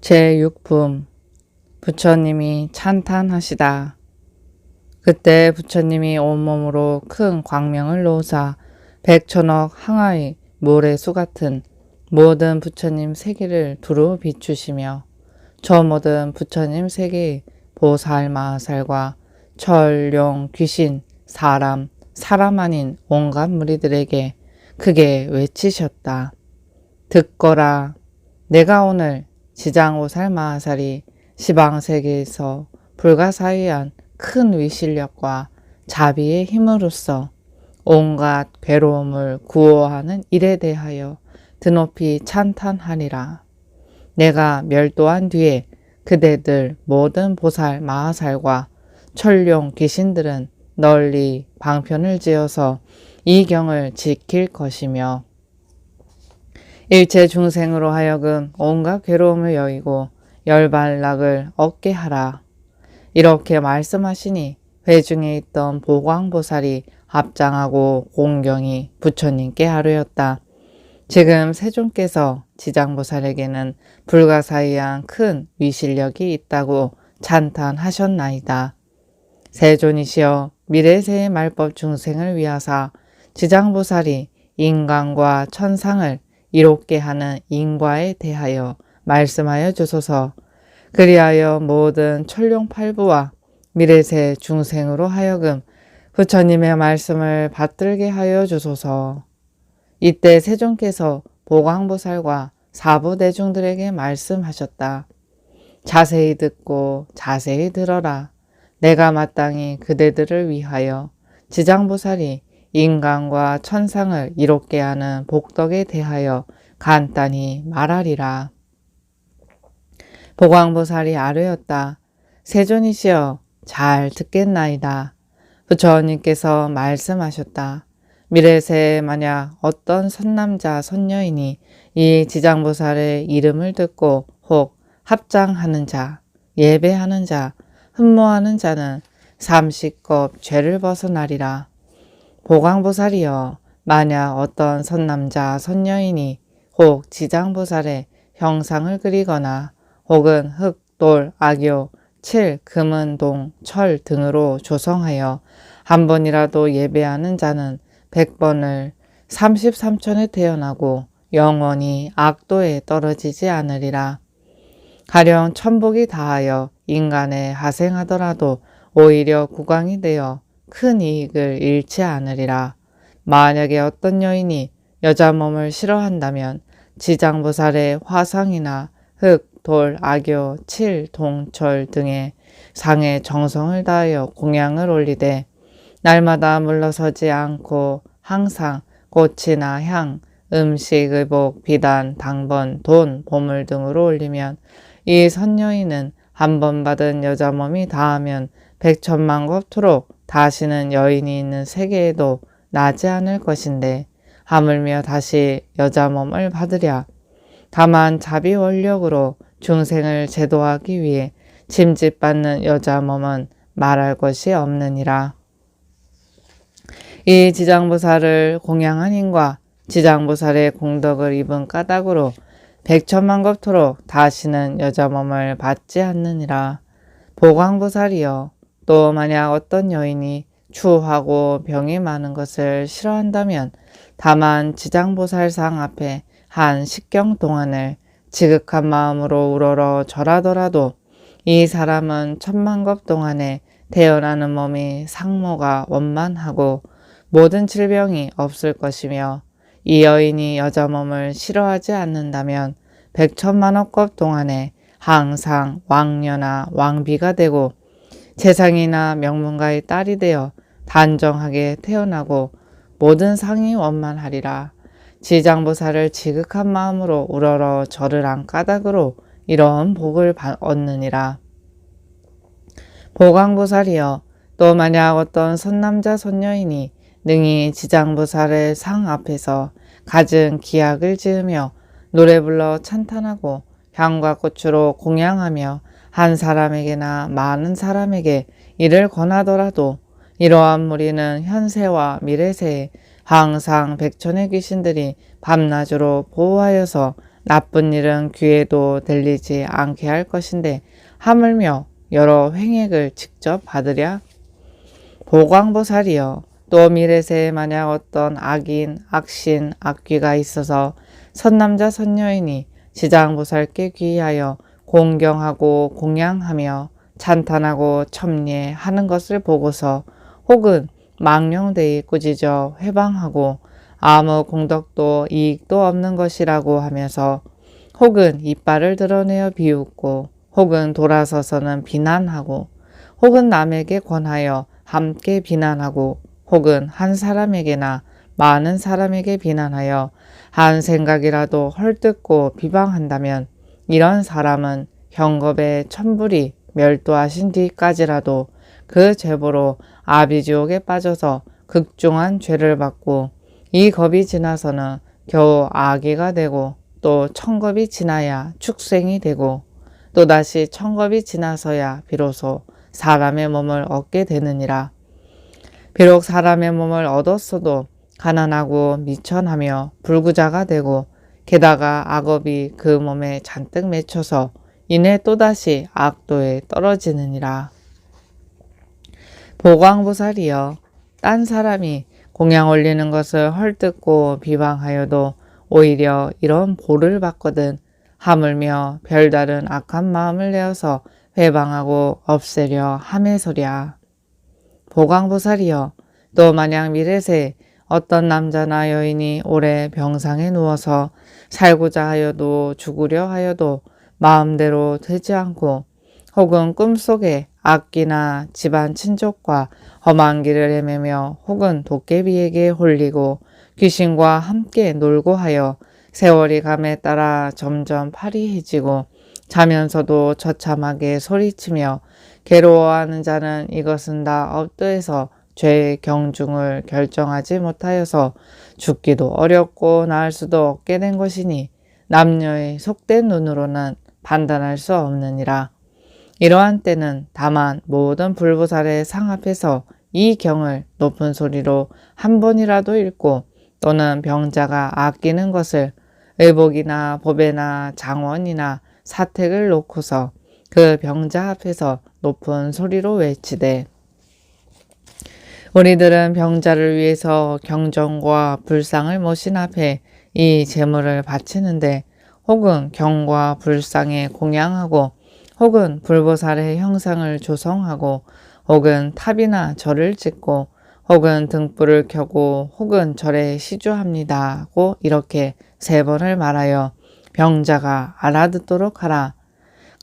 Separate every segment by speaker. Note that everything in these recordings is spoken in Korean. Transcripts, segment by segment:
Speaker 1: 제6품 부처님이 찬탄하시다. 그때 부처님이 온몸으로 큰 광명을 놓으사 백천억 항아의 모래수 같은 모든 부처님 세계를 두루 비추시며 저 모든 부처님 세계의 보살 마하살과 철, 용, 귀신, 사람 아닌 온갖 무리들에게 크게 외치셨다. 듣거라. 내가 오늘 지장보살 마하살이 시방세계에서 불가사의한 큰 위실력과 자비의 힘으로써 온갖 괴로움을 구호하는 일에 대하여 드높이 찬탄하리라. 내가 멸도한 뒤에 그대들 모든 보살 마하살과 천룡 귀신들은 널리 방편을 지어서 이 경을 지킬 것이며 일체 중생으로 하여금 온갖 괴로움을 여의고 열반락을 얻게 하라. 이렇게 말씀하시니 회중에 있던 보광보살이 합장하고 공경이 부처님께 하루였다. 지금 세존께서 지장보살에게는 불가사의한 큰 위실력이 있다고 찬탄하셨나이다. 세존이시여 미래세의 말법 중생을 위하사 지장보살이 인간과 천상을 이롭게 하는 인과에 대하여 말씀하여 주소서. 그리하여 모든 천룡팔부와 미래세 중생으로 하여금 부처님의 말씀을 받들게 하여 주소서. 이때 세존께서 보광보살과 사부대중들에게 말씀하셨다. 자세히 듣고 자세히 들어라. 내가 마땅히 그대들을 위하여 지장보살이 인간과 천상을 이롭게 하는 복덕에 대하여 간단히 말하리라. 보광보살이 아뢰었다. 세존이시여 잘 듣겠나이다. 부처님께서 말씀하셨다. 미래세에 만약 어떤 선남자 선녀인이 이 지장보살의 이름을 듣고 혹 합장하는 자, 예배하는 자, 흠모하는 자는 삼시겁 죄를 벗어나리라. 보광보살이여 만약 어떤 선남자 선녀인이 혹 지장보살의 형상을 그리거나 혹은 흙, 돌, 악교, 칠, 금은, 동, 철 등으로 조성하여 한 번이라도 예배하는 자는 100번을 33천에 태어나고 영원히 악도에 떨어지지 않으리라. 가령 천복이 다하여 인간에 하생하더라도 오히려 국왕이 되어 큰 이익을 잃지 않으리라. 만약에 어떤 여인이 여자 몸을 싫어한다면 지장보살의 화상이나 흙, 돌, 악교, 칠, 동, 철 등의 상에 정성을 다하여 공양을 올리되 날마다 물러서지 않고 항상 꽃이나 향, 음식, 의복, 비단, 당번, 돈, 보물 등으로 올리면 이 선녀인은 한 번 받은 여자 몸이 다하면 백천만겁토록 다시는 여인이 있는 세계에도 나지 않을 것인데 하물며 다시 여자 몸을 받으랴. 다만 자비 원력으로 중생을 제도하기 위해 짐짓받는 여자 몸은 말할 것이 없느니라. 이 지장보살을 공양한 인과 지장보살의 공덕을 입은 까닭으로 백천만겁토록 다시는 여자 몸을 받지 않느니라. 보광보살이여 또 만약 어떤 여인이 추하고 병이 많은 것을 싫어한다면 다만 지장보살상 앞에 한 십경 동안을 지극한 마음으로 우러러 절하더라도 이 사람은 천만겁 동안에 태어나는 몸이 상모가 원만하고 모든 질병이 없을 것이며 이 여인이 여자 몸을 싫어하지 않는다면 백천만억겁 동안에 항상 왕녀나 왕비가 되고 재상이나 명문가의 딸이 되어 단정하게 태어나고 모든 상이 원만하리라. 지장보살을 지극한 마음으로 우러러 절을 한 까닭으로 이러한 복을 얻느니라. 보광보살이여 또 만약 어떤 선남자 선녀인이 능히 지장보살의 상 앞에서 갖은 기약을 지으며 노래 불러 찬탄하고 향과 꽃으로 공양하며 한 사람에게나 많은 사람에게 이를 권하더라도 이러한 무리는 현세와 미래세에 항상 백천의 귀신들이 밤낮으로 보호하여서 나쁜 일은 귀에도 들리지 않게 할 것인데 하물며 여러 횡액을 직접 받으랴? 보광보살이여, 또 미래세에 만약 어떤 악인, 악신, 악귀가 있어서 선남자 선녀인이 지장보살께 귀하여 공경하고 공양하며 찬탄하고 첨례하는 것을 보고서 혹은 망령되이 꾸짖어 회방하고 아무 공덕도 이익도 없는 것이라고 하면서 혹은 이빨을 드러내어 비웃고 혹은 돌아서서는 비난하고 혹은 남에게 권하여 함께 비난하고 혹은 한 사람에게나 많은 사람에게 비난하여 한 생각이라도 헐뜯고 비방한다면 이런 사람은 형겁에 천불이 멸도하신 뒤까지라도 그 죄보로 아비지옥에 빠져서 극중한 죄를 받고 이 겁이 지나서는 겨우 아기가 되고 또 천겁이 지나야 축생이 되고 또다시 천겁이 지나서야 비로소 사람의 몸을 얻게 되느니라. 비록 사람의 몸을 얻었어도 가난하고 미천하며 불구자가 되고 게다가 악업이 그 몸에 잔뜩 맺혀서 이내 또다시 악도에 떨어지느니라. 보광보살이여, 딴 사람이 공양 올리는 것을 헐뜯고 비방하여도 오히려 이런 보를 받거든 하물며 별다른 악한 마음을 내어서 회방하고 없애려 함에서랴. 보광보살이여, 또 만약 미래세 어떤 남자나 여인이 오래 병상에 누워서 살고자 하여도 죽으려 하여도 마음대로 되지 않고 혹은 꿈속에 악기나 집안 친족과 험한 길을 헤매며 혹은 도깨비에게 홀리고 귀신과 함께 놀고 하여 세월이 감에 따라 점점 파리해지고 자면서도 처참하게 소리치며 괴로워하는 자는 이것은 다 업도에서 죄의 경중을 결정하지 못하여서 죽기도 어렵고 나을 수도 없게 된 것이니 남녀의 속된 눈으로는 판단할 수 없느니라. 이러한 때는 다만 모든 불보살의 상 앞에서 이 경을 높은 소리로 한 번이라도 읽고 또는 병자가 아끼는 것을 의복이나 법에나 장원이나 사택을 놓고서 그 병자 앞에서 높은 소리로 외치되 우리들은 병자를 위해서 경전과 불상을 모신 앞에 이 제물을 바치는데 혹은 경과 불상에 공양하고 혹은 불보살의 형상을 조성하고 혹은 탑이나 절을 짓고 혹은 등불을 켜고 혹은 절에 시주합니다고 이렇게 3번을 말하여 병자가 알아듣도록 하라.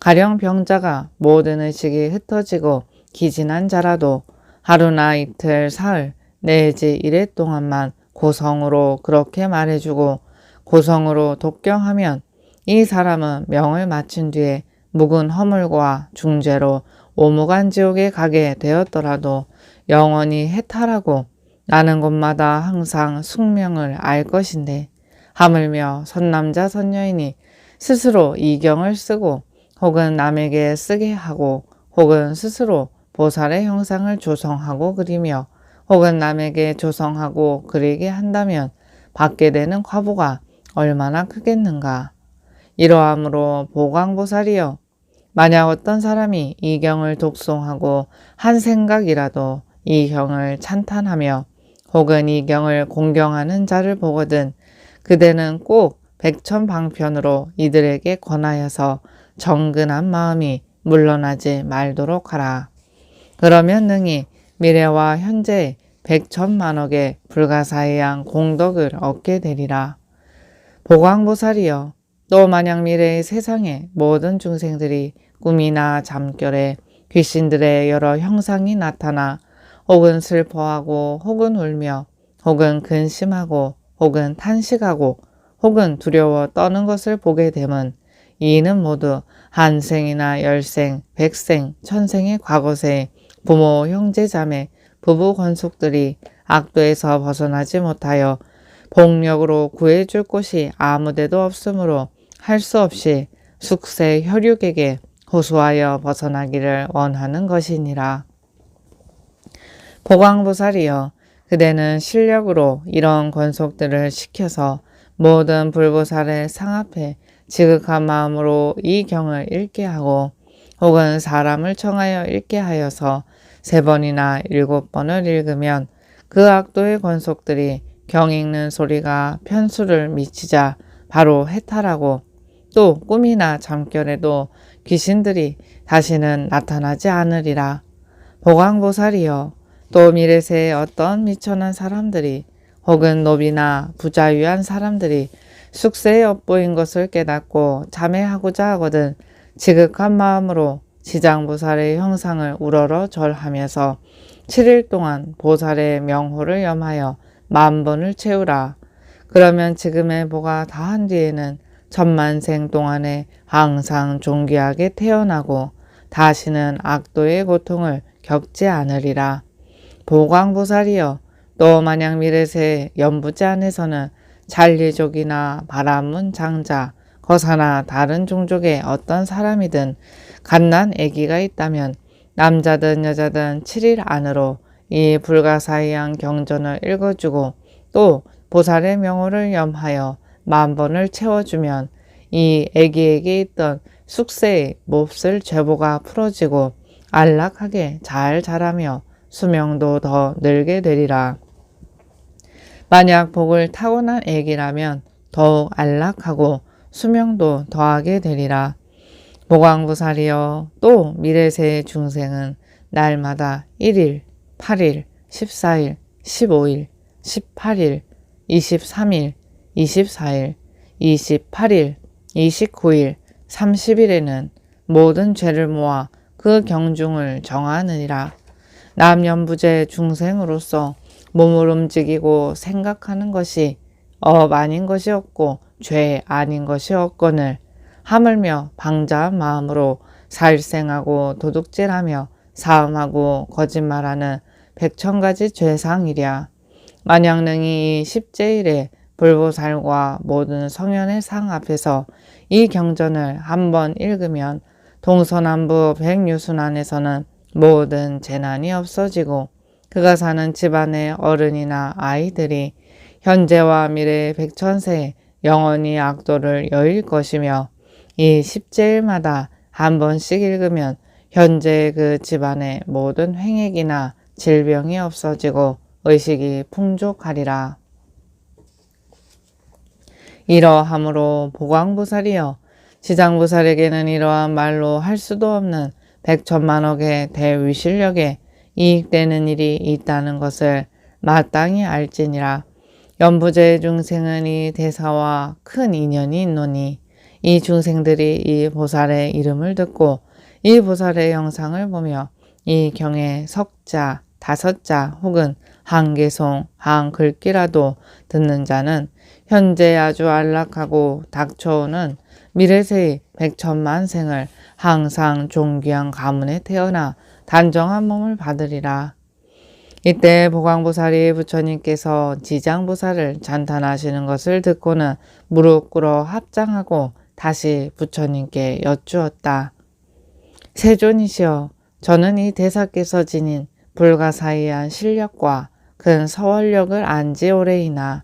Speaker 1: 가령 병자가 모든 의식이 흩어지고 기진한 자라도 하루나 이틀, 사흘, 내지 1회 동안만 고성으로 그렇게 말해주고 고성으로 독경하면 이 사람은 명을 마친 뒤에 묵은 허물과 중죄로 오무간 지옥에 가게 되었더라도 영원히 해탈하고 나는 곳마다 항상 숙명을 알 것인데 하물며 선남자 선녀인이 스스로 이경을 쓰고 혹은 남에게 쓰게 하고 혹은 스스로 보살의 형상을 조성하고 그리며 혹은 남에게 조성하고 그리게 한다면 받게 되는 과보가 얼마나 크겠는가. 이러함으로 보광보살이여, 만약 어떤 사람이 이 경을 독송하고 한 생각이라도 이 경을 찬탄하며 혹은 이 경을 공경하는 자를 보거든 그대는 꼭 백천방편으로 이들에게 권하여서 정근한 마음이 물러나지 말도록 하라. 그러면 능히 미래와 현재의 100천만억의 불가사의한 공덕을 얻게 되리라. 보광보살이여, 또 만약 미래의 세상의 모든 중생들이 꿈이나 잠결에 귀신들의 여러 형상이 나타나 혹은 슬퍼하고 혹은 울며 혹은 근심하고 혹은 탄식하고 혹은 두려워 떠는 것을 보게 되면 이는 모두 한 생이나 10생, 100생, 1000생의 과거세에 부모, 형제, 자매, 부부 권속들이 악도에서 벗어나지 못하여 복력으로 구해줄 곳이 아무데도 없으므로 할 수 없이 숙세 혈육에게 호소하여 벗어나기를 원하는 것이니라. 보광보살이여, 그대는 실력으로 이런 권속들을 시켜서 모든 불보살의 상 앞에 지극한 마음으로 이 경을 읽게 하고 혹은 사람을 청하여 읽게 하여서 3번이나 7번을 읽으면 그 악도의 권속들이 경 읽는 소리가 편수를 미치자 바로 해탈하고 또 꿈이나 잠결에도 귀신들이 다시는 나타나지 않으리라. 보강보살이여, 또 미래세에 어떤 미천한 사람들이 혹은 노비나 부자유한 사람들이 숙세에 엿보인 것을 깨닫고 참회하고자 하거든 지극한 마음으로 지장보살의 형상을 우러러 절하면서 7일 동안 보살의 명호를 염하여 10,000번을 채우라. 그러면 지금의 보가 다한 뒤에는 천만생 동안에 항상 존귀하게 태어나고 다시는 악도의 고통을 겪지 않으리라. 보광보살이여, 또 만약 미래세 연부제 안에서는 잔리족이나 바라문 장자, 거사나 다른 종족의 어떤 사람이든 갓난 아기가 있다면 남자든 여자든 7일 안으로 이 불가사의한 경전을 읽어주고 또 보살의 명호를 염하여 10,000번을 채워주면 이 아기에게 있던 숙세의 몹쓸 죄보가 풀어지고 안락하게 잘 자라며 수명도 더 늘게 되리라. 만약 복을 타고난 아기라면 더욱 안락하고 수명도 더하게 되리라. 보광보살이여, 또 미래세의 중생은 날마다 1일, 8일, 14일, 15일, 18일, 23일, 24일, 28일, 29일, 30일에는 모든 죄를 모아 그 경중을 정하느니라. 남연부제 중생으로서 몸을 움직이고 생각하는 것이 업 아닌 것이 없고 죄 아닌 것이 없거늘 하물며 방자한 마음으로 살생하고 도둑질하며 사음하고 거짓말하는 100,000가지 죄상이랴. 만약 능히 이 십제일에 불보살과 모든 성현의 상 앞에서 이 경전을 한번 읽으면 동서남북 백유순안에서는 모든 재난이 없어지고 그가 사는 집안의 어른이나 아이들이 현재와 미래 백천세에 영원히 악도를 여일 것이며 이 십제일마다 한 번씩 읽으면 현재 그 집안의 모든 횡액이나 질병이 없어지고 의식이 풍족하리라. 이러함으로 보광보살이여, 지장보살에게는 이러한 말로 할 수도 없는 100,000,000억의 대위실력에 이익되는 일이 있다는 것을 마땅히 알지니라. 연부제 중생은 이 대사와 큰 인연이 있노니 이 중생들이 이 보살의 이름을 듣고 이 보살의 형상을 보며 이 경의 석자, 5자 혹은 한 개송, 한 글귀라도 듣는 자는 현재 아주 안락하고 닥쳐오는 미래세의 100,000,000 생을 항상 존귀한 가문에 태어나 단정한 몸을 받으리라. 이때 보광보살이 부처님께서 지장보살을 찬탄하시는 것을 듣고는 무릎 꿇어 합장하고 다시 부처님께 여쭈었다. 세존이시여, 저는 이 대사께서 지닌 불가사의한 실력과 큰 서원력을 안지 오래이나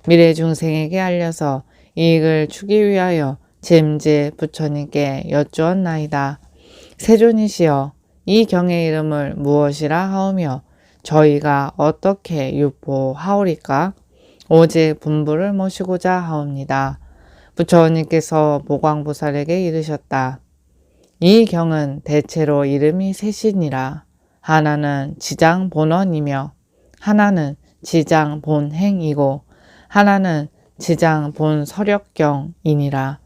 Speaker 1: 미래 중생에게 알려서 이익을 주기 위하여 짐지 부처님께 여쭈었나이다. 세존이시여, 이 경의 이름을 무엇이라 하오며 저희가 어떻게 유포하오리까? 오직 분부를 모시고자 하옵니다. 부처님께서 보광보살에게 이르셨다. 이 경은 대체로 이름이 셋이니라. 하나는 지장본원이며 하나는 지장본행이고 하나는 지장본서력경이니라.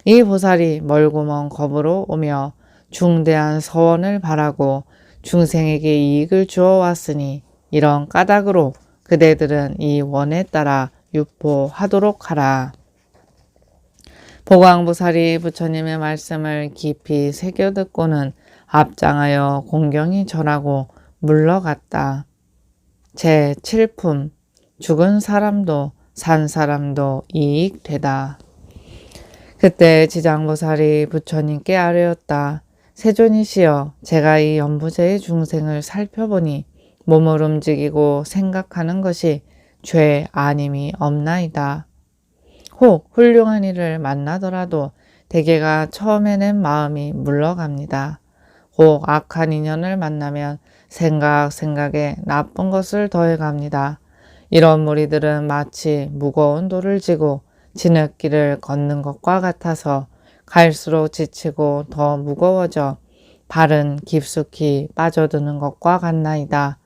Speaker 1: 이 보살이 멀고 먼 겁으로 오며 중대한 서원을 바라고 중생에게 이익을 주어 왔으니 이런 까닭으로 그대들은 이 원에 따라 유포하도록 하라. 보광보살이 부처님의 말씀을 깊이 새겨 듣고는 합장하여 공경히 절하고 물러갔다. 제7품 죽은 사람도 산 사람도 이익되다. 그때 지장보살이 부처님께 아뢰었다. 세존이시여, 제가 이 연부제의 중생을 살펴보니 몸을 움직이고 생각하는 것이 죄 아님이 없나이다. 혹 훌륭한 이를 만나더라도 대개가 처음에 낸 마음이 물러갑니다. 혹 악한 인연을 만나면 생각에 나쁜 것을 더해갑니다. 이런 무리들은 마치 무거운 돌을 지고 진흙길을 걷는 것과 같아서 갈수록 지치고 더 무거워져 발은 깊숙이 빠져드는 것과 같나이다.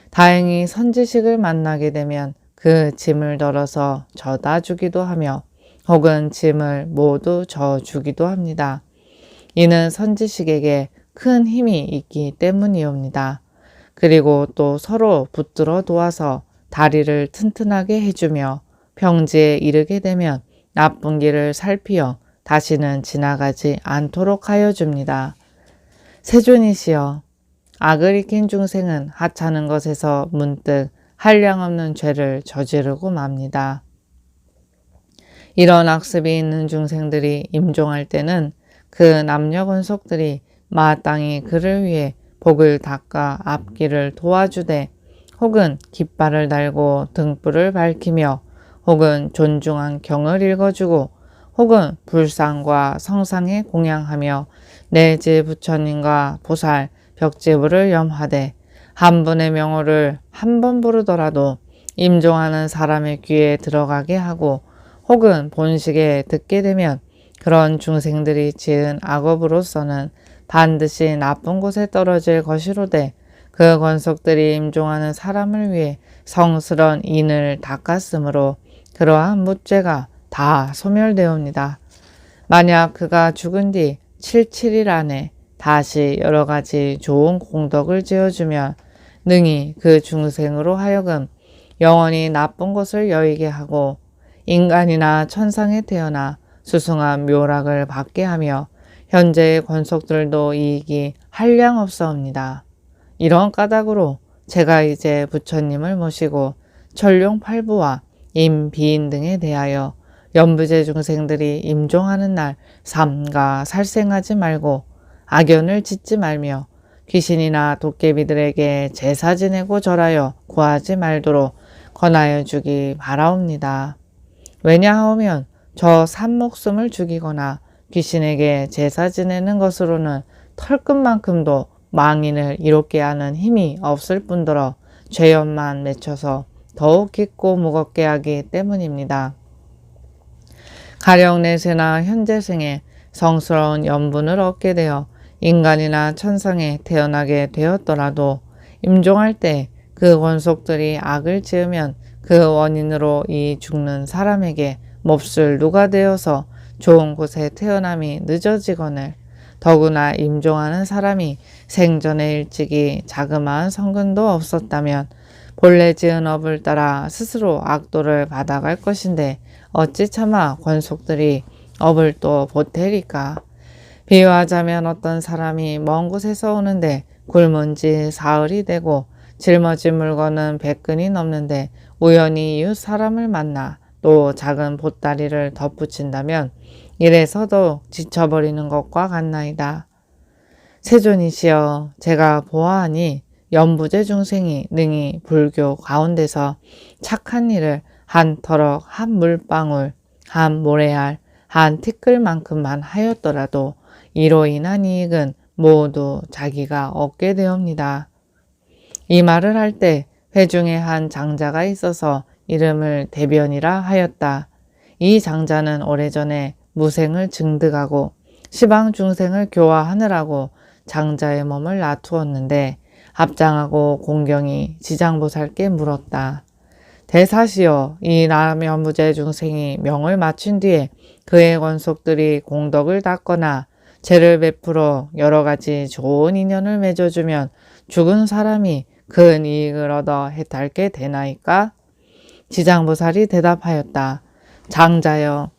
Speaker 1: 다행히 선지식을 만나게 되면 그 짐을 덜어서 져다 주기도 하며 혹은 짐을 모두 져 주기도 합니다. 이는 선지식에게 큰 힘이 있기 때문이옵니다. 그리고 또 서로 붙들어 도와서 다리를 튼튼하게 해주며 평지에 이르게 되면 나쁜 길을 살피어 다시는 지나가지 않도록 하여 줍니다. 세존이시여, 악을 익힌 중생은 하찮은 것에서 문득 한량없는 죄를 저지르고 맙니다. 이런 악습이 있는 중생들이 임종할 때는 그 남녀 권속들이 마땅히 그를 위해 복을 닦아 앞길을 도와주되 혹은 깃발을 달고 등불을 밝히며 혹은 존중한 경을 읽어주고 혹은 불상과 성상에 공양하며 내지 부처님과 보살, 벽지부를 염하되 한 분의 명호를 한 번 부르더라도 임종하는 사람의 귀에 들어가게 하고 혹은 본식에 듣게 되면 그런 중생들이 지은 악업으로서는 반드시 나쁜 곳에 떨어질 것이로되 그 권속들이 임종하는 사람을 위해 성스런 인을 닦았으므로 그러한 묻죄가 다 소멸되옵니다. 만약 그가 죽은 뒤 77일 안에 다시 여러 가지 좋은 공덕을 지어주면 능히 그 중생으로 하여금 영원히 나쁜 것을 여의게 하고 인간이나 천상에 태어나 수승한 묘락을 받게 하며 현재의 권속들도 이익이 한량없사옵니다. 이런 까닭으로 제가 이제 부처님을 모시고 천룡팔부와 임비인 등에 대하여 연부제 중생들이 임종하는 날 삼가 살생하지 말고 악연을 짓지 말며 귀신이나 도깨비들에게 제사 지내고 절하여 구하지 말도록 권하여 주기 바라옵니다. 왜냐하면 저 산목숨을 죽이거나 귀신에게 제사 지내는 것으로는 털끝만큼도 망인을 이롭게 하는 힘이 없을 뿐더러 죄연만 맺혀서 더욱 깊고 무겁게 하기 때문입니다. 가령 내세나 현재생에 성스러운 연분을 얻게 되어 인간이나 천상에 태어나게 되었더라도 임종할 때 그 권속들이 악을 지으면 그 원인으로 이 죽는 사람에게 몹쓸 누가 되어서 좋은 곳에 태어남이 늦어지거늘 더구나 임종하는 사람이 생전에 일찍이 자그마한 성근도 없었다면 본래 지은 업을 따라 스스로 악도를 받아갈 것인데 어찌 차마 권속들이 업을 또 보태리까. 비유하자면 어떤 사람이 먼 곳에서 오는데 굶은 지 사흘이 되고 짊어진 물건은 100근이 넘는데 우연히 이웃 사람을 만나 또 작은 보따리를 덧붙인다면 이래서도 지쳐버리는 것과 같나이다. 세존이시여, 제가 보아하니 연부제 중생이 능히 불교 가운데서 착한 일을 한 터럭, 한 물방울, 한 모래알, 한 티끌만큼만 하였더라도 이로 인한 이익은 모두 자기가 얻게 되옵니다. 이 말을 할 때 회중에 한 장자가 있어서 이름을 대변이라 하였다. 이 장자는 오래전에 무생을 증득하고 시방 중생을 교화하느라고 장자의 몸을 놔두었는데 합장하고 공경이 지장보살께 물었다. 대사시여, 이 남연부제 중생이 명을 맞춘 뒤에 그의 권속들이 공덕을 닦거나 죄를 베풀어 여러 가지 좋은 인연을 맺어주면 죽은 사람이 큰 이익을 얻어 해탈게 되나이까? 지장보살이 대답하였다. 장자여,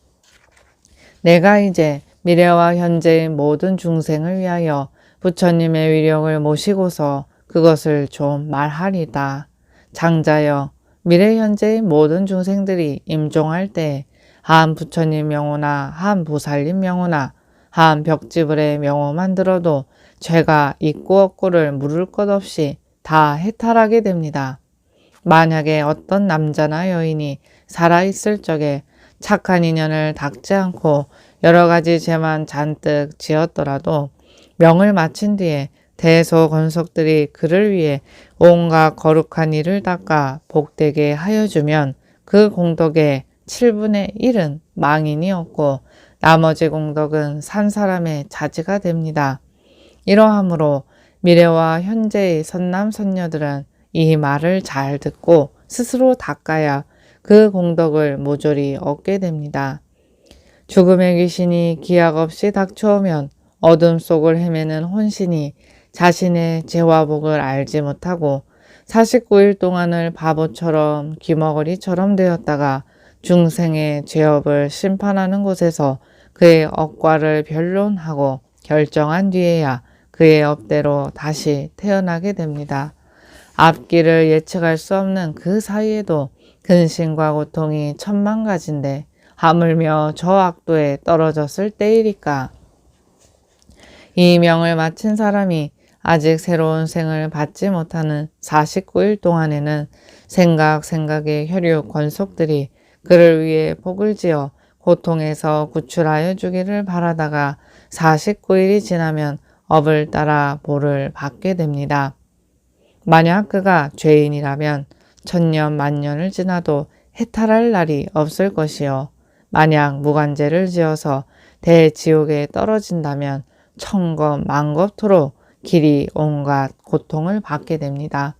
Speaker 1: 내가 이제 미래와 현재의 모든 중생을 위하여 부처님의 위력을 모시고서 그것을 좀 말하리다. 장자여, 미래 현재의 모든 중생들이 임종할 때 한 부처님 명호나 한 보살님 명호나 한 벽지불의 명호만 들어도 죄가 있고 없고를 물을 것 없이 다 해탈하게 됩니다. 만약에 어떤 남자나 여인이 살아있을 적에 착한 인연을 닦지 않고 여러 가지 죄만 잔뜩 지었더라도 명을 마친 뒤에 대소건속들이 그를 위해 온갖 거룩한 일을 닦아 복되게 하여주면 그 공덕의 7분의 1은 망인이었고 나머지 공덕은 산 사람의 자지가 됩니다. 이러하므로 미래와 현재의 선남선녀들은 이 말을 잘 듣고 스스로 닦아야 그 공덕을 모조리 얻게 됩니다. 죽음의 귀신이 기약 없이 닥쳐오면 어둠 속을 헤매는 혼신이 자신의 죄와 복을 알지 못하고 49일 동안을 바보처럼 귀머거리처럼 되었다가 중생의 죄업을 심판하는 곳에서 그의 업과를 변론하고 결정한 뒤에야 그의 업대로 다시 태어나게 됩니다. 앞길을 예측할 수 없는 그 사이에도 근심과 고통이 천만 가지인데 하물며 저 악도에 떨어졌을 때이리까. 이 명을 마친 사람이 아직 새로운 생을 받지 못하는 49일 동안에는 생각의 혈육 권속들이 그를 위해 복을 지어 고통에서 구출하여 주기를 바라다가 49일이 지나면 업을 따라 보를 받게 됩니다. 만약 그가 죄인이라면 천년 만년을 지나도 해탈할 날이 없을 것이요. 만약 무관죄를 지어서 대지옥에 떨어진다면 천겁 만겁토록 길이 온갖 고통을 받게 됩니다.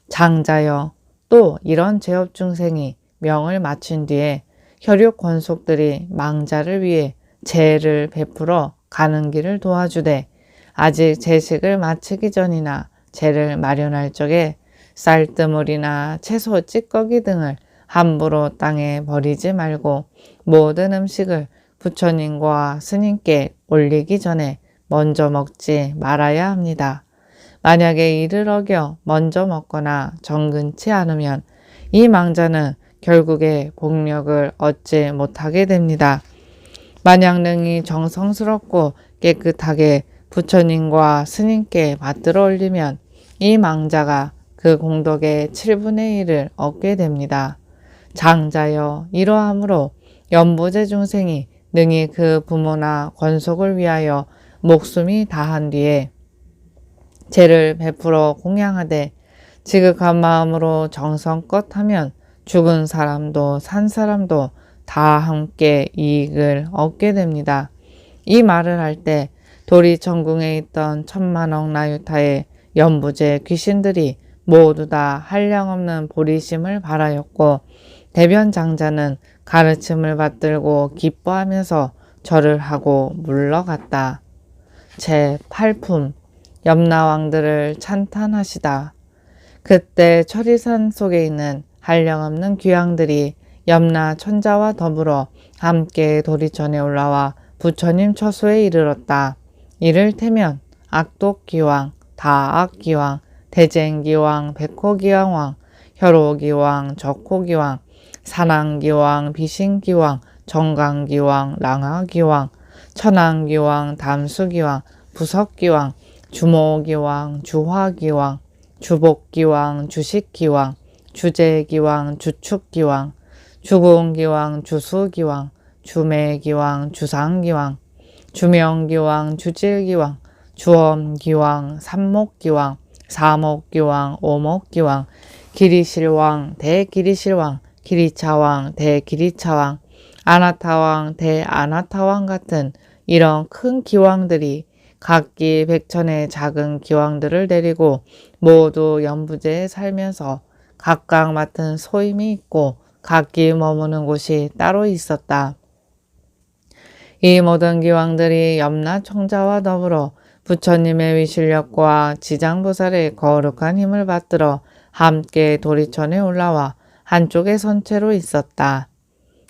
Speaker 1: 장자여, 또 이런 죄업 중생이 명을 마친 뒤에 혈육 권속들이 망자를 위해 재를 베풀어 가는 길을 도와주되 아직 제식을 마치기 전이나 재를 마련할 적에 쌀뜨물이나 채소 찌꺼기 등을 함부로 땅에 버리지 말고 모든 음식을 부처님과 스님께 올리기 전에 먼저 먹지 말아야 합니다. 만약에 이를 어겨 먼저 먹거나 정근치 않으면 이 망자는 결국에 복력을 얻지 못하게 됩니다. 만약 능히 정성스럽고 깨끗하게 부처님과 스님께 받들어 올리면 이 망자가 그 공덕의 7분의 1을 얻게 됩니다. 장자여, 이러함으로 연보제 중생이 능히 그 부모나 권속을 위하여 목숨이 다한 뒤에 재를 베풀어 공양하되 지극한 마음으로 정성껏 하면 죽은 사람도 산 사람도 다 함께 이익을 얻게 됩니다. 이 말을 할 때 도리천궁에 있던 천만억 나유타의 연부제 귀신들이 모두 다 한량없는 보리심을 바라였고 대변장자는 가르침을 받들고 기뻐하면서 절을 하고 물러갔다. 제8품 염라왕들을 찬탄하시다. 그때 철이산 속에 있는 한량없는 귀양들이 염라 천자와 더불어 함께 도리천에 올라와 부처님 처소에 이르렀다. 이를테면 악독기왕, 다악기왕, 대쟁기왕, 백호기왕왕, 혈호기왕, 적호기왕, 산왕기왕, 비신기왕, 정강기왕, 랑화기왕, 천왕기왕, 담수기왕, 부석기왕, 주모기왕, 주화기왕, 주복기왕, 주식기왕, 주제기왕, 주축기왕, 주공기왕, 주수기왕, 주매기왕, 주상기왕, 주명기왕, 주질기왕, 주엄기왕, 삼목기왕, 사목기왕, 오목기왕, 기리실왕, 대기리실왕, 기리차왕, 대기리차왕, 아나타왕, 대아나타왕 같은 이런 큰 기왕들이 각기 백천의 작은 기왕들을 데리고 모두 연부제에 살면서 각각 맡은 소임이 있고 각기 머무는 곳이 따로 있었다. 이 모든 기왕들이 염라청자와 더불어 부처님의 위실력과 지장보살의 거룩한 힘을 받들어 함께 도리천에 올라와 한쪽에 선체로 있었다.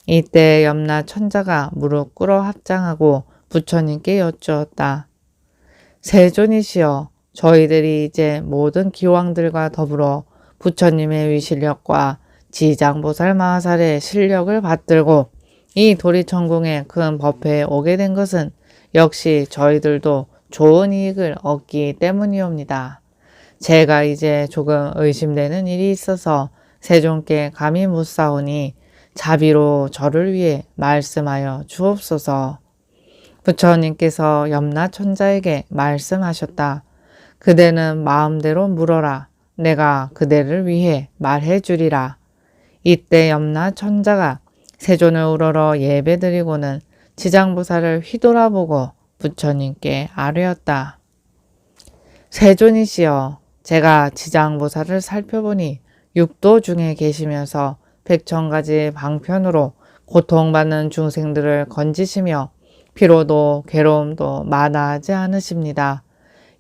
Speaker 1: 이때 염라천자가 무릎 꿇어 합장하고 부처님께 여쭈었다. 세존이시여, 저희들이 이제 모든 기왕들과 더불어 부처님의 위실력과 지장보살 마하살의 실력을 받들고 이 도리천궁의 큰 법회에 오게 된 것은 역시 저희들도 좋은 이익을 얻기 때문이옵니다. 제가 이제 조금 의심되는 일이 있어서 세존께 감히 묻사오니 자비로 저를 위해 말씀하여 주옵소서. 부처님께서 염라천자에게 말씀하셨다. 그대는 마음대로 물어라. 내가 그대를 위해 말해 주리라. 이때 염라천자가 세존을 우러러 예배드리고는 지장보살을 휘돌아보고 부처님께 아뢰었다. 세존이시여, 제가 지장보살을 살펴보니 육도 중에 계시면서 백천가지 방편으로 고통받는 중생들을 건지시며 피로도 괴로움도 마다하지 않으십니다.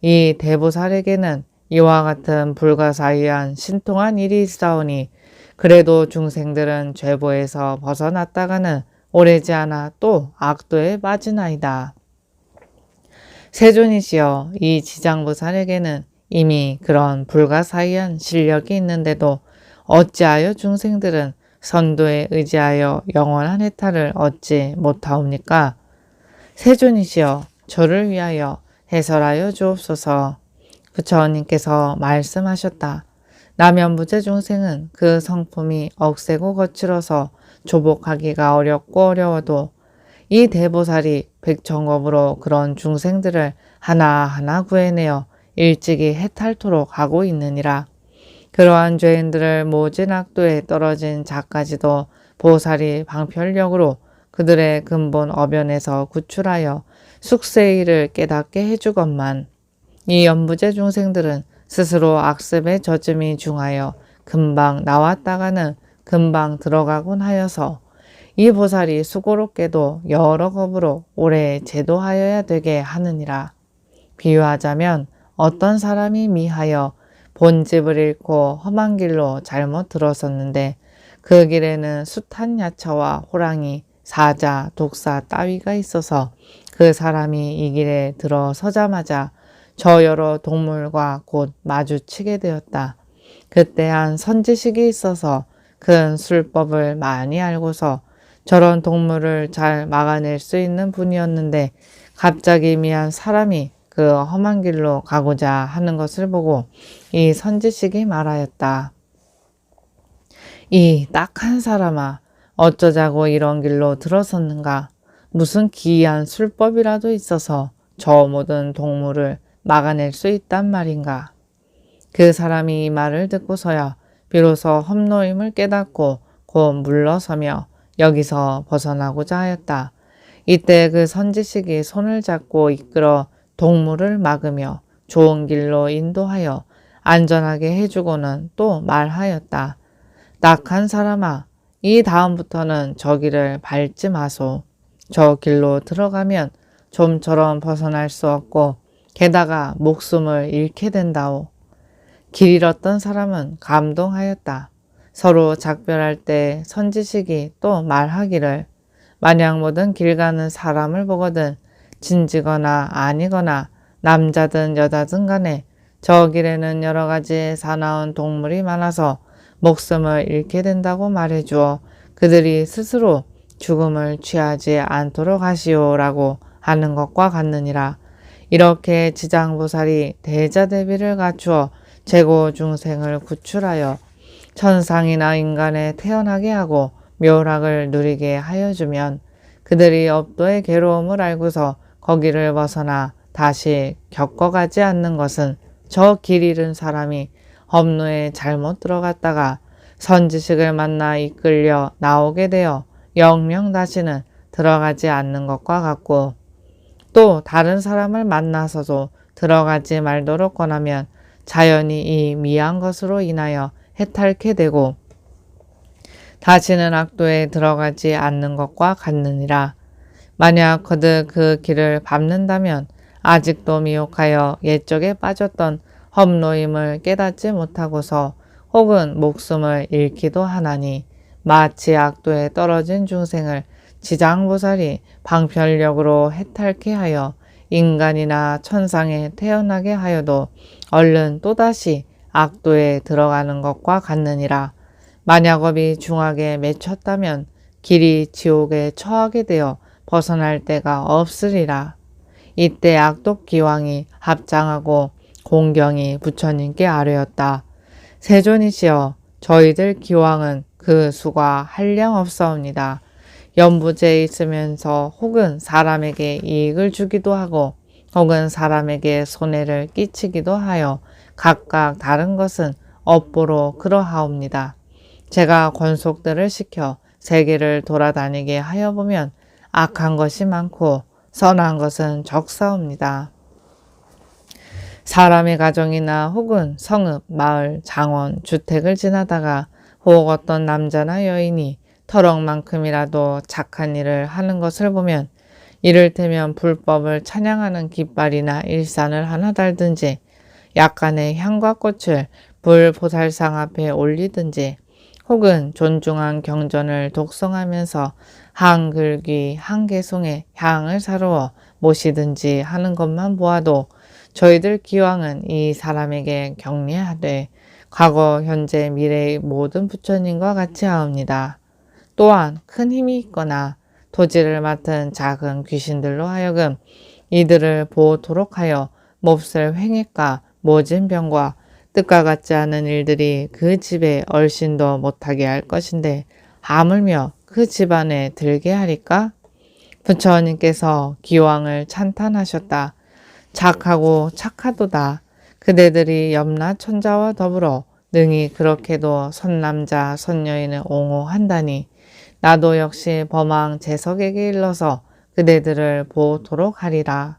Speaker 1: 이 대보살에게는 이와 같은 불가사의한 신통한 일이 있사오니 그래도 중생들은 죄보에서 벗어났다가는 오래지 않아 또 악도에 빠지나이다. 세존이시여, 이 지장보살에게는 이미 그런 불가사의한 실력이 있는데도 어찌하여 중생들은 선도에 의지하여 영원한 해탈을 얻지 못하옵니까? 세존이시여, 저를 위하여 해설하여 주옵소서. 부처님께서 말씀하셨다. 남연부제 중생은 그 성품이 억세고 거칠어서 조복하기가 어렵고 어려워도 이 대보살이 백천겁으로 그런 중생들을 하나하나 구해내어 일찍이 해탈토록 하고 있느니라. 그러한 죄인들을 모진 악도에 떨어진 자까지도 보살이 방편력으로 그들의 근본 어변에서 구출하여 숙세의 일을 깨닫게 해주건만 이 연부제 중생들은 스스로 악습에 젖음이 중하여 금방 나왔다가는 금방 들어가곤 하여서 이 보살이 수고롭게도 여러 겁으로 오래 제도하여야 되게 하느니라. 비유하자면 어떤 사람이 미하여 본집을 잃고 험한 길로 잘못 들어섰는데 그 길에는 숱한 야처와 호랑이, 사자, 독사 따위가 있어서 그 사람이 이 길에 들어서자마자 저 여러 동물과 곧 마주치게 되었다. 그때 한 선지식이 있어서 큰 술법을 많이 알고서 저런 동물을 잘 막아낼 수 있는 분이었는데 갑자기 미한 사람이 그 험한 길로 가고자 하는 것을 보고 이 선지식이 말하였다. 이 딱한 사람아, 어쩌자고 이런 길로 들어섰는가? 무슨 기이한 술법이라도 있어서 저 모든 동물을 막아낼 수 있단 말인가? 그 사람이 이 말을 듣고서야 비로소 험노임을 깨닫고 곧 물러서며 여기서 벗어나고자 하였다. 이때 그 선지식이 손을 잡고 이끌어 동물을 막으며 좋은 길로 인도하여 안전하게 해주고는 또 말하였다. 딱한 사람아, 이 다음부터는 저 길을 밟지 마소. 저 길로 들어가면 좀처럼 벗어날 수 없고 게다가 목숨을 잃게 된다오. 길 잃었던 사람은 감동하였다. 서로 작별할 때 선지식이 또 말하기를 만약 뭐든 길 가는 사람을 보거든 진지거나 아니거나 남자든 여자든 간에 저 길에는 여러 가지 사나운 동물이 많아서 목숨을 잃게 된다고 말해주어 그들이 스스로 죽음을 취하지 않도록 하시오라고 하는 것과 같느니라. 이렇게 지장보살이 대자대비를 갖추어 재고 중생을 구출하여 천상이나 인간에 태어나게 하고 묘락을 누리게 하여주면 그들이 업도의 괴로움을 알고서 거기를 벗어나 다시 겪어가지 않는 것은 저 길 잃은 사람이 험로에 잘못 들어갔다가 선지식을 만나 이끌려 나오게 되어 영영 다시는 들어가지 않는 것과 같고 또 다른 사람을 만나서도 들어가지 말도록 권하면 자연히 이 미한 것으로 인하여 해탈케 되고 다시는 악도에 들어가지 않는 것과 같느니라. 만약 거듭 그 길을 밟는다면 아직도 미혹하여 옛적에 빠졌던 험노임을 깨닫지 못하고서 혹은 목숨을 잃기도 하나니 마치 악도에 떨어진 중생을 지장보살이 방편력으로 해탈케 하여 인간이나 천상에 태어나게 하여도 얼른 또다시 악도에 들어가는 것과 같느니라. 만약 업이 중하게 맺혔다면 길이 지옥에 처하게 되어 벗어날 데가 없으리라. 이때 악독 기왕이 합장하고 공경이 부처님께 아뢰었다. 세존이시여, 저희들 기왕은 그 수가 한량 없사옵니다. 연부제에 있으면서 혹은 사람에게 이익을 주기도 하고 혹은 사람에게 손해를 끼치기도 하여 각각 다른 것은 업보로 그러하옵니다. 제가 권속들을 시켜 세계를 돌아다니게 하여 보면 악한 것이 많고 선한 것은 적사옵니다. 사람의 가정이나 혹은 성읍, 마을, 장원, 주택을 지나다가 혹 어떤 남자나 여인이 터럭만큼이라도 착한 일을 하는 것을 보면 이를테면 불법을 찬양하는 깃발이나 일산을 하나 달든지 약간의 향과 꽃을 불보살상 앞에 올리든지 혹은 존중한 경전을 독송하면서 한글귀 한개송에 향을 사루어 모시든지 하는 것만 보아도 저희들 기왕은 이 사람에게 격려하되 과거 현재 미래의 모든 부처님과 같이 하옵니다. 또한 큰 힘이 있거나 토지를 맡은 작은 귀신들로 하여금 이들을 보호토록 하여 몹쓸 횡액과 모진 병과 뜻과 같지 않은 일들이 그 집에 얼씬도 못하게 할 것인데 하물며 그 집안에 들게 하리까? 부처님께서 기왕을 찬탄하셨다. 착하고 착하도다. 그대들이 염라 천자와 더불어 능히 그렇게도 선남자 선여인을 옹호한다니 나도 역시 범왕 재석에게 일러서 그대들을 보도록 하리라.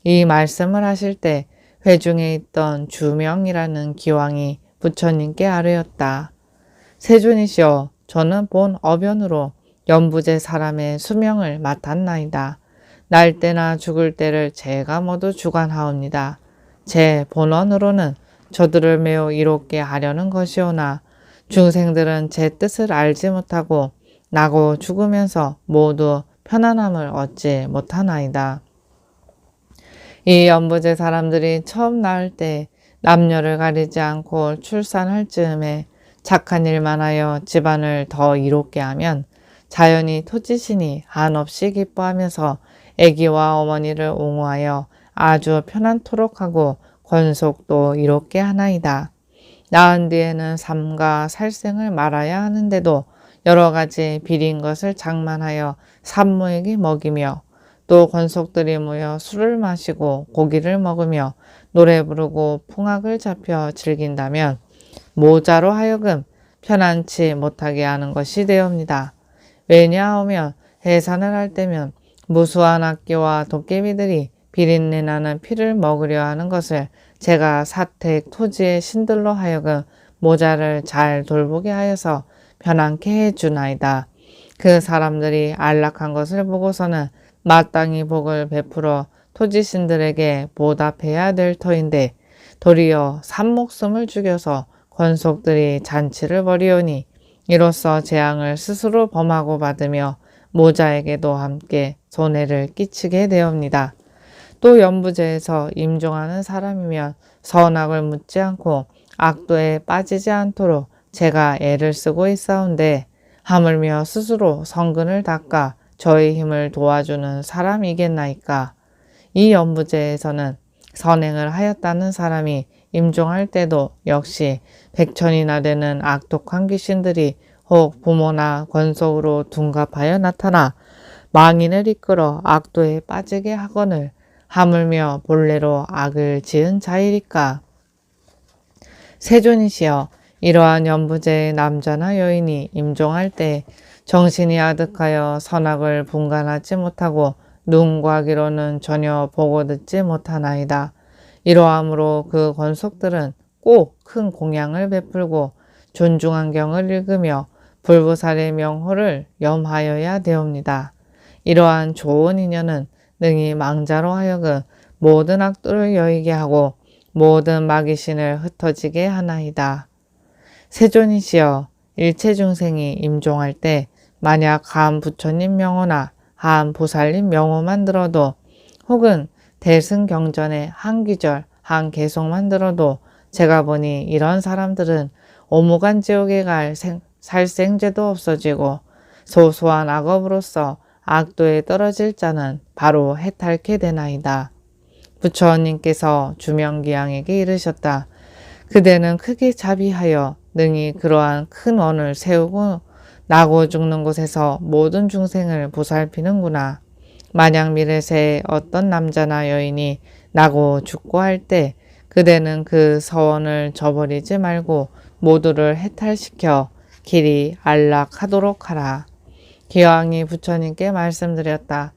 Speaker 1: 이 말씀을 하실 때 회중에 있던 주명이라는 기왕이 부처님께 아뢰었다. 세존이시여, 저는 본 어변으로 연부제 사람의 수명을 맡았나이다. 날 때나 죽을 때를 제가 모두 주관하옵니다. 제 본원으로는 저들을 매우 이롭게 하려는 것이오나 중생들은 제 뜻을 알지 못하고 나고 죽으면서 모두 편안함을 얻지 못하나이다. 이 연부제 사람들이 처음 나올 때 남녀를 가리지 않고 출산할 즈음에 착한 일만 하여 집안을 더 이롭게 하면 자연히 토지신이 한없이 기뻐하면서 아기와 어머니를 옹호하여 아주 편안토록 하고 권속도 이롭게 하나이다. 낳은 뒤에는 삼가 살생을 말아야 하는데도 여러 가지 비린 것을 장만하여 산모에게 먹이며 또 권속들이 모여 술을 마시고 고기를 먹으며 노래 부르고 풍악을 잡혀 즐긴다면 모자로 하여금 편안치 못하게 하는 것이 되옵니다. 왜냐하면 해산을 할 때면 무수한 악기와 도깨비들이 비린내 나는 피를 먹으려 하는 것을 제가 사택 토지의 신들로 하여금 모자를 잘 돌보게 하여서 편안케 해주나이다. 그 사람들이 안락한 것을 보고서는 마땅히 복을 베풀어 토지신들에게 보답해야 될 터인데 도리어 산목숨을 죽여서 권속들이 잔치를 벌이오니 이로써 재앙을 스스로 범하고 받으며 모자에게도 함께 손해를 끼치게 되옵니다. 또 연부제에서 임종하는 사람이면 선악을 묻지 않고 악도에 빠지지 않도록 제가 애를 쓰고 있사온데 하물며 스스로 성근을 닦아 저의 힘을 도와주는 사람이겠나이까. 이 연부제에서는 선행을 하였다는 사람이 임종할 때도 역시 100천이나 되는 악독한 귀신들이 혹 부모나 권속으로 둔갑하여 나타나 망인을 이끌어 악도에 빠지게 하거늘 하물며 본래로 악을 지은 자이리까. 세존이시여, 이러한 연부제의 남자나 여인이 임종할 때 정신이 아득하여 선악을 분간하지 못하고 눈과 귀로는 전혀 보고 듣지 못하나이다. 이러함으로 그 권속들은 꼭 큰 공양을 베풀고 존중한 경을 읽으며 불보살의 명호를 염하여야 되옵니다. 이러한 좋은 인연은 능히 망자로 하여금 모든 악도를 여의게 하고 모든 마귀신을 흩어지게 하나이다. 세존이시여, 일체 중생이 임종할 때 만약 한 부처님 명호나 한 보살님 명호만 들어도 혹은 대승경전의 한 귀절 한 개송만 들어도 제가 보니 이런 사람들은 오무간 지옥에 갈 살생죄도 없어지고 소소한 악업으로서 악도에 떨어질 자는 바로 해탈케 되나이다. 부처님께서 주명기양에게 이르셨다. 그대는 크게 자비하여 능히 그러한 큰 원을 세우고 나고 죽는 곳에서 모든 중생을 보살피는구나. 만약 미래세에 어떤 남자나 여인이 나고 죽고 할 때 그대는 그 서원을 저버리지 말고 모두를 해탈시켜 길이 안락하도록 하라. 기왕이 부처님께 말씀드렸다.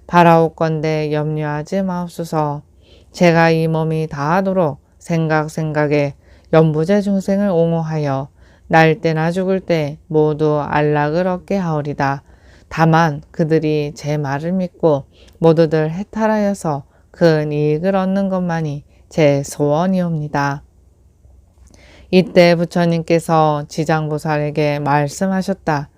Speaker 1: 바라옵건대 염려하지 마옵소서. 제가 이 몸이 다하도록 생각에 연부제 중생을 옹호하여 날 때나 죽을 때 모두 안락을 얻게 하오리다. 다만 그들이 제 말을 믿고 모두들 해탈하여서 큰 이익을 얻는 것만이 제 소원이옵니다. 이때 부처님께서 지장보살에게 말씀하셨다.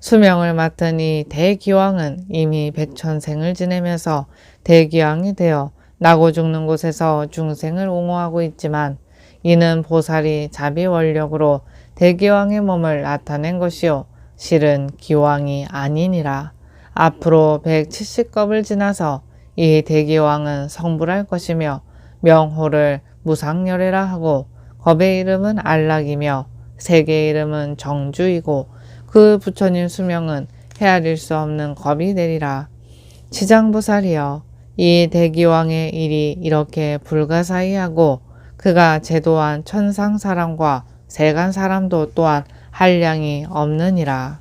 Speaker 1: 수명을 맡은 이 대기왕은 이미 백천생을 지내면서 대기왕이 되어 나고 죽는 곳에서 중생을 옹호하고 있지만 이는 보살이 자비원력으로 대기왕의 몸을 나타낸 것이요 실은 기왕이 아니니라. 앞으로 170겁을 지나서 이 대기왕은 성불할 것이며 명호를 무상열애라 하고 겁의 이름은 안락이며 색의 이름은 정주이고 그 부처님 수명은 헤아릴 수 없는 겁이 되리라. 지장보살이여, 이 대기왕의 일이 이렇게 불가사의하고 그가 제도한 천상사람과 세간사람도 또한 한량이 없느니라.